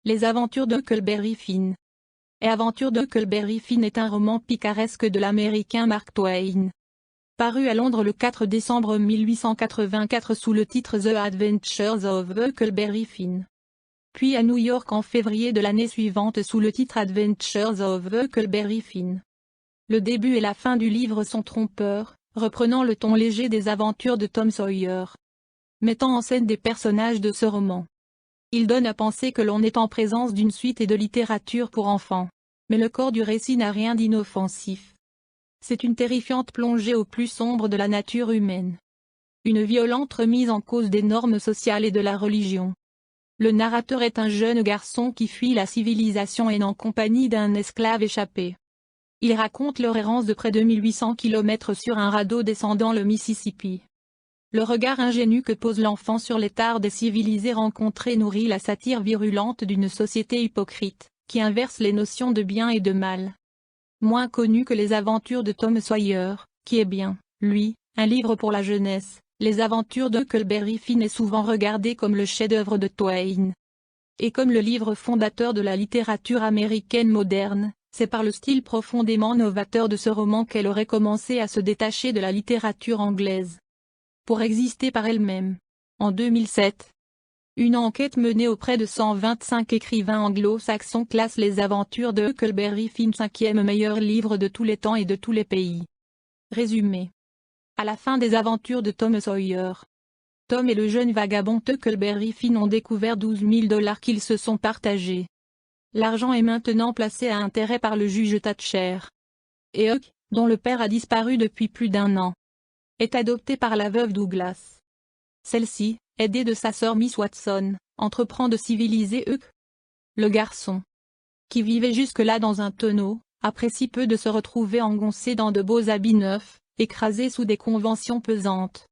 Les aventures d'Huckleberry Finn. Les aventures d'Huckleberry Finn est un roman picaresque de l'américain Mark Twain. Paru à Londres le 4 décembre 1884 sous le titre The Adventures of Huckleberry Finn. Puis à New York en février de l'année suivante sous le titre Adventures of Huckleberry Finn. Le début et la fin du livre sont trompeurs, reprenant le ton léger des aventures de Tom Sawyer, mettant en scène des personnages de ce roman. Il donne à penser que l'on est en présence d'une suite et de littérature pour enfants. Mais le corps du récit n'a rien d'inoffensif. C'est une terrifiante plongée au plus sombre de la nature humaine. Une violente remise en cause des normes sociales et de la religion. Le narrateur est un jeune garçon qui fuit la civilisation et en compagnie d'un esclave échappé. Il raconte leur errance de près de 1800 km sur un radeau descendant le Mississippi. Le regard ingénu que pose l'enfant sur les tares des civilisés rencontrés nourrit la satire virulente d'une société hypocrite, qui inverse les notions de bien et de mal. Moins connu que les aventures de Tom Sawyer, qui est bien, lui, un livre pour la jeunesse, les aventures d'Huckleberry Finn est souvent regardé comme le chef-d'œuvre de Twain. Et comme le livre fondateur de la littérature américaine moderne, c'est par le style profondément novateur de ce roman qu'elle aurait commencé à se détacher de la littérature anglaise. Pour exister par elle-même. En 2007, une enquête menée auprès de 125 écrivains anglo-saxons classe les aventures de Huckleberry Finn 5e meilleur livre de tous les temps et de tous les pays. Résumé. À la fin des aventures de Tom Sawyer, Tom et le jeune vagabond Huckleberry Finn ont découvert 12 000 $ qu'ils se sont partagés. L'argent est maintenant placé à intérêt par le juge Thatcher. Et Huck, dont le père a disparu depuis plus d'1 an, est adopté par la veuve Douglas. Celle-ci, aidée de sa sœur Miss Watson, entreprend de civiliser Huck. Le garçon, qui vivait jusque-là dans un tonneau, apprécie peu de se retrouver engoncé dans de beaux habits neufs, écrasé sous des conventions pesantes.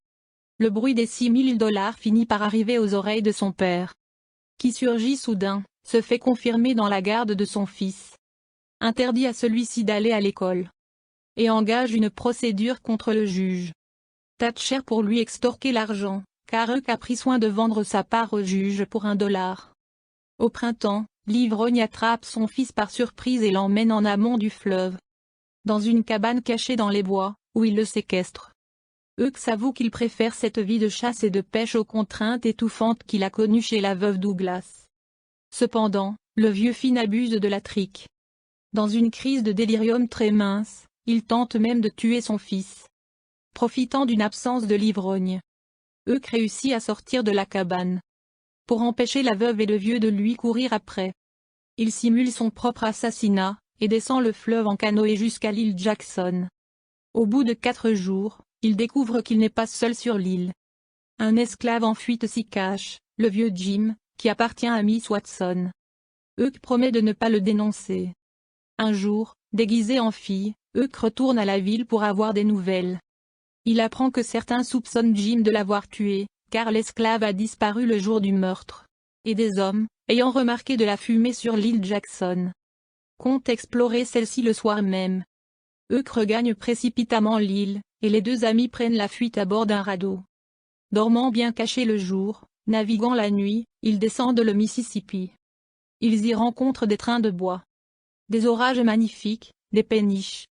Le bruit des 6 000 $ finit par arriver aux oreilles de son père, qui surgit soudain, se fait confirmer dans la garde de son fils. Interdit à celui-ci d'aller à l'école. Et engage une procédure contre le juge Thatcher pour lui extorquer l'argent, car Huck a pris soin de vendre sa part au juge pour $1. Au printemps, l'ivrogne attrape son fils par surprise et l'emmène en amont du fleuve, dans une cabane cachée dans les bois, où il le séquestre. Huck s'avoue qu'il préfère cette vie de chasse et de pêche aux contraintes étouffantes qu'il a connues chez la veuve Douglas. Cependant, le vieux Finn abuse de la trique. Dans une crise de délirium très mince, il tente même de tuer son fils. Profitant d'une absence de l'ivrogne, Huck réussit à sortir de la cabane, pour empêcher la veuve et le vieux de lui courir après. Il simule son propre assassinat, et descend le fleuve en canoë jusqu'à l'île Jackson. Au bout de 4 jours, il découvre qu'il n'est pas seul sur l'île. Un esclave en fuite s'y cache, le vieux Jim, qui appartient à Miss Watson. Huck promet de ne pas le dénoncer. Un jour, déguisé en fille, Huck retourne à la ville pour avoir des nouvelles. Il apprend que certains soupçonnent Jim de l'avoir tué, car l'esclave a disparu le jour du meurtre. Et des hommes, ayant remarqué de la fumée sur l'île Jackson, comptent explorer celle-ci le soir même. Huck regagne précipitamment l'île, et les deux amis prennent la fuite à bord d'un radeau. Dormant bien cachés le jour, naviguant la nuit, ils descendent le Mississippi. Ils y rencontrent des trains de bois, des orages magnifiques, des péniches,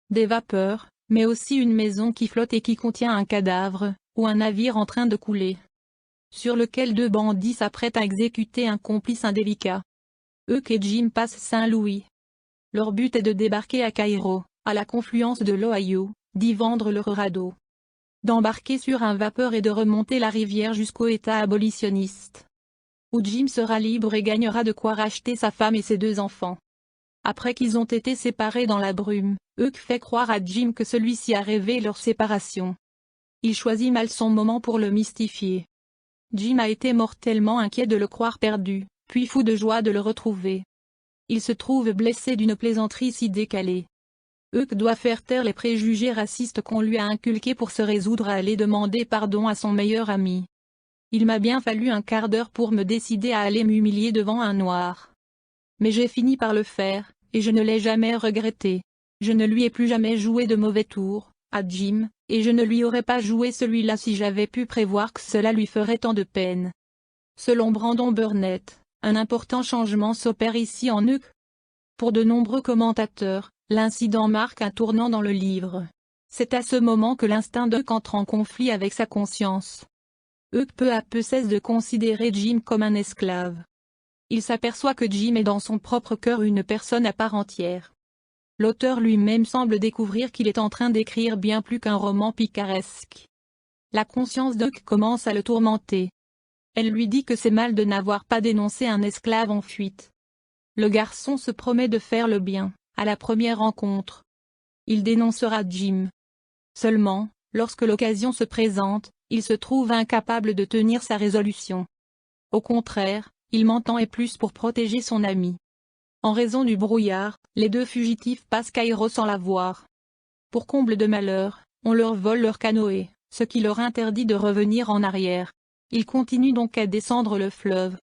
des vapeurs, mais aussi une maison qui flotte et qui contient un cadavre, ou un navire en train de couler, sur lequel 2 bandits s'apprêtent à exécuter un complice indélicat. Huck et Jim passent Saint-Louis. Leur but est de débarquer à Cairo, à la confluence de l'Ohio, d'y vendre leur radeau, d'embarquer sur un vapeur et de remonter la rivière jusqu'au État abolitionniste, où Jim sera libre et gagnera de quoi racheter sa femme et ses 2 enfants. Après qu'ils ont été séparés dans la brume, Huck fait croire à Jim que celui-ci a rêvé leur séparation. Il choisit mal son moment pour le mystifier. Jim a été mortellement inquiet de le croire perdu, puis fou de joie de le retrouver. Il se trouve blessé d'une plaisanterie si décalée. Huck doit faire taire les préjugés racistes qu'on lui a inculqués pour se résoudre à aller demander pardon à son meilleur ami. Il m'a bien fallu un quart d'heure pour me décider à aller m'humilier devant un noir. Mais j'ai fini par le faire, et je ne l'ai jamais regretté. Je ne lui ai plus jamais joué de mauvais tours, à Jim, et je ne lui aurais pas joué celui-là si j'avais pu prévoir que cela lui ferait tant de peine. Selon Brandon Burnett, Un important changement s'opère ici en Huck. Pour de nombreux commentateurs, l'incident marque un tournant dans le livre. C'est à ce moment que l'instinct d'Huck entre en conflit avec sa conscience. Huck peu à peu cesse de considérer Jim comme un esclave. Il s'aperçoit que Jim est dans son propre cœur une personne à part entière. L'auteur lui-même semble découvrir qu'il est en train d'écrire bien plus qu'un roman picaresque. La conscience d'Huck commence à le tourmenter. Elle lui dit que c'est mal de n'avoir pas dénoncé un esclave en fuite. Le garçon se promet de faire le bien, à la première rencontre. Il dénoncera Jim. Seulement, lorsque l'occasion se présente, il se trouve incapable de tenir sa résolution. Au contraire, il mentant et plus pour protéger son ami. En raison du brouillard, les deux fugitifs passent Cairo sans la voir. Pour comble de malheur, on leur vole leur canoë, ce qui leur interdit de revenir en arrière. Ils continuent donc à descendre le fleuve.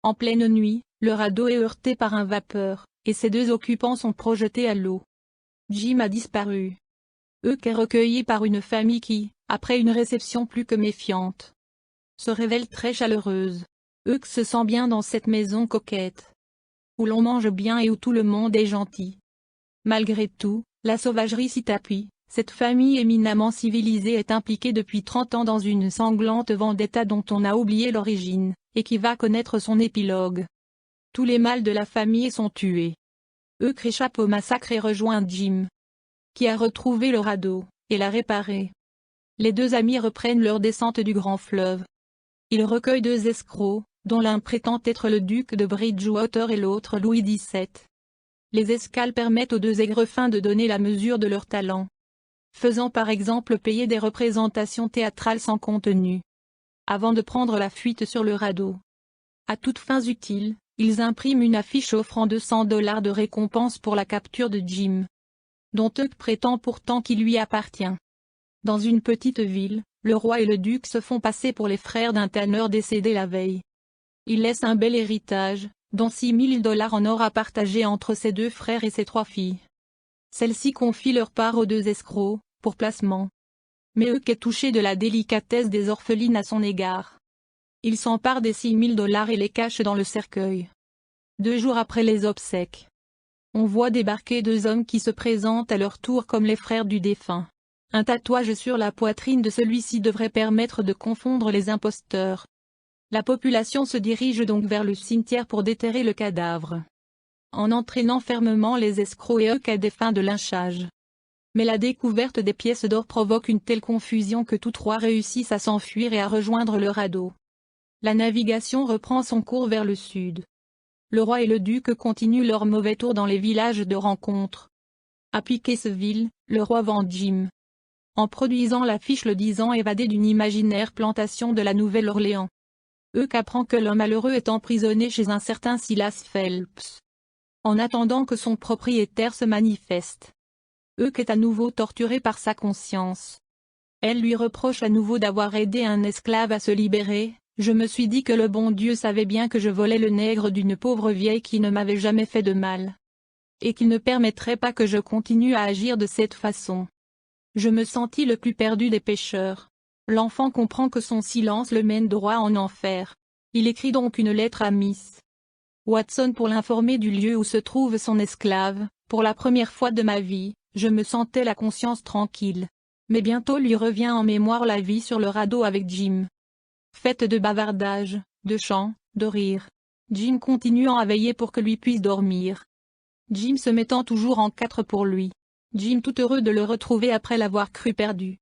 En pleine nuit, le radeau est heurté par un vapeur, et ses deux occupants sont projetés à l'eau. Jim a disparu. Huck est recueilli par une famille qui, après une réception plus que méfiante, se révèle très chaleureuse. Huck se sent bien dans cette maison coquette, où l'on mange bien et où tout le monde est gentil. Malgré tout, la sauvagerie s'y appuie. Cette famille éminemment civilisée est impliquée depuis 30 ans dans une sanglante vendetta dont on a oublié l'origine, et qui va connaître son épilogue. Tous les mâles de la famille sont tués. Huck échappe au massacre et rejoint Jim, qui a retrouvé le radeau, et l'a réparé. Les deux amis reprennent leur descente du grand fleuve. Ils recueillent deux escrocs, dont l'un prétend être le duc de Bridgewater et l'autre Louis XVII. Les escales permettent aux deux aigrefins de donner la mesure de leur talent, faisant par exemple payer des représentations théâtrales sans contenu, avant de prendre la fuite sur le radeau. À toutes fins utiles, ils impriment une affiche offrant $200 de récompense pour la capture de Jim, dont Huck prétend pourtant qu'il lui appartient. Dans une petite ville, le roi et le duc se font passer pour les frères d'un tanneur décédé la veille. Ils laissent un bel héritage, dont $6 000 en or à partager entre ses deux frères et ses trois filles. Celles-ci confient leur part aux deux escrocs, pour placement. Mais Huck est touché de la délicatesse des orphelines à son égard. Il s'empare des $6 000 et les cache dans le cercueil. 2 jours après les obsèques, on voit débarquer deux hommes qui se présentent à leur tour comme les frères du défunt. Un tatouage sur la poitrine de celui-ci devrait permettre de confondre les imposteurs. La population se dirige donc vers le cimetière pour déterrer le cadavre, en entraînant fermement les escrocs et Huck à des fins de lynchage. Mais la découverte des pièces d'or provoque une telle confusion que tous trois réussissent à s'enfuir et à rejoindre le radeau. La navigation reprend son cours vers le sud. Le roi et le duc continuent leur mauvais tour dans les villages de rencontre. À Piquetsville, le roi vend Jim, en produisant l'affiche le disant évadé d'une imaginaire plantation de la Nouvelle-Orléans. Huck apprend que l'homme malheureux est emprisonné chez un certain Silas Phelps, en attendant que son propriétaire se manifeste. Huck est à nouveau torturé par sa conscience. Elle lui reproche à nouveau d'avoir aidé un esclave à se libérer. Je me suis dit que le bon Dieu savait bien que je volais le nègre d'une pauvre vieille qui ne m'avait jamais fait de mal, et qu'il ne permettrait pas que je continue à agir de cette façon. Je me sentis le plus perdu des pécheurs. L'enfant comprend que son silence le mène droit en enfer. Il écrit donc une lettre à Miss Watson pour l'informer du lieu où se trouve son esclave. Pour la première fois de ma vie, je me sentais la conscience tranquille. Mais bientôt lui revient en mémoire la vie sur le radeau avec Jim, faite de bavardages, de chants, de rires. Jim continuant à veiller pour que lui puisse dormir. Jim se mettant toujours en quatre pour lui. Jim tout heureux de le retrouver après l'avoir cru perdu.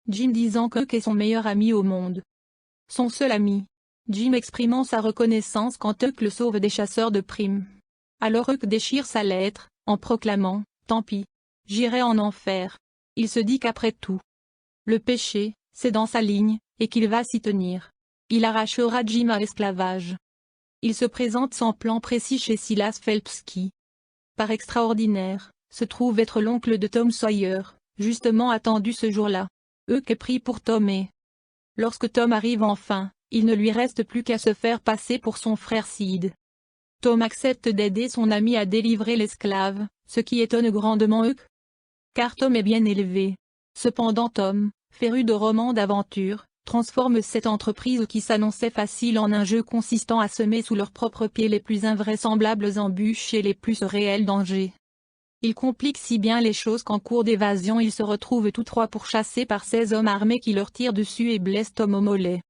Jim disant que Huck est son meilleur ami au monde. Son seul ami. Jim exprimant sa reconnaissance quand Huck le sauve des chasseurs de primes. Alors Huck déchire sa lettre, en proclamant « Tant pis, j'irai en enfer ». Il se dit qu'après tout, le péché, c'est dans sa ligne, et qu'il va s'y tenir. Il arrachera Jim à l'esclavage. Il se présente sans plan précis chez Silas Phelps qui, par extraordinaire, se trouve être l'oncle de Tom Sawyer, justement attendu ce jour-là. Huck est pris pour Tom et, lorsque Tom arrive enfin, il ne lui reste plus qu'à se faire passer pour son frère Sid. Tom accepte d'aider son ami à délivrer l'esclave, ce qui étonne grandement Huck, car Tom est bien élevé. Cependant Tom, féru de romans d'aventure, transforme cette entreprise qui s'annonçait facile en un jeu consistant à semer sous leurs propres pieds les plus invraisemblables embûches et les plus réels dangers. Ils compliquent si bien les choses qu'en cours d'évasion ils se retrouvent tous trois pourchassés par 16 hommes armés qui leur tirent dessus et blessent Tom au mollet.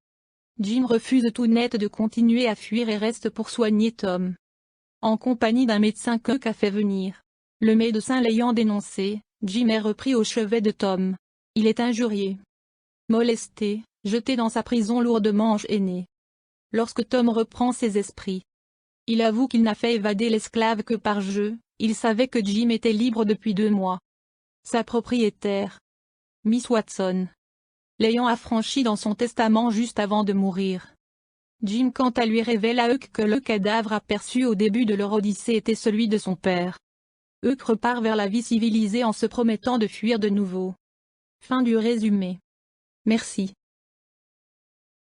Jim refuse tout net de continuer à fuir et reste pour soigner Tom. En compagnie d'un médecin que Huck a fait venir. Le médecin l'ayant dénoncé, Jim est repris au chevet de Tom. Il est injurié, molesté, jeté dans sa prison lourdement enchaîné. Lorsque Tom reprend ses esprits, il avoue qu'il n'a fait évader l'esclave que par jeu, il savait que Jim était libre depuis 2 mois. Sa propriétaire, Miss Watson, l'ayant affranchi dans son testament juste avant de mourir. Jim quant à lui révèle à Huck que le cadavre aperçu au début de leur odyssée était celui de son père. Huck repart vers la vie civilisée en se promettant de fuir de nouveau. Fin du résumé. Merci.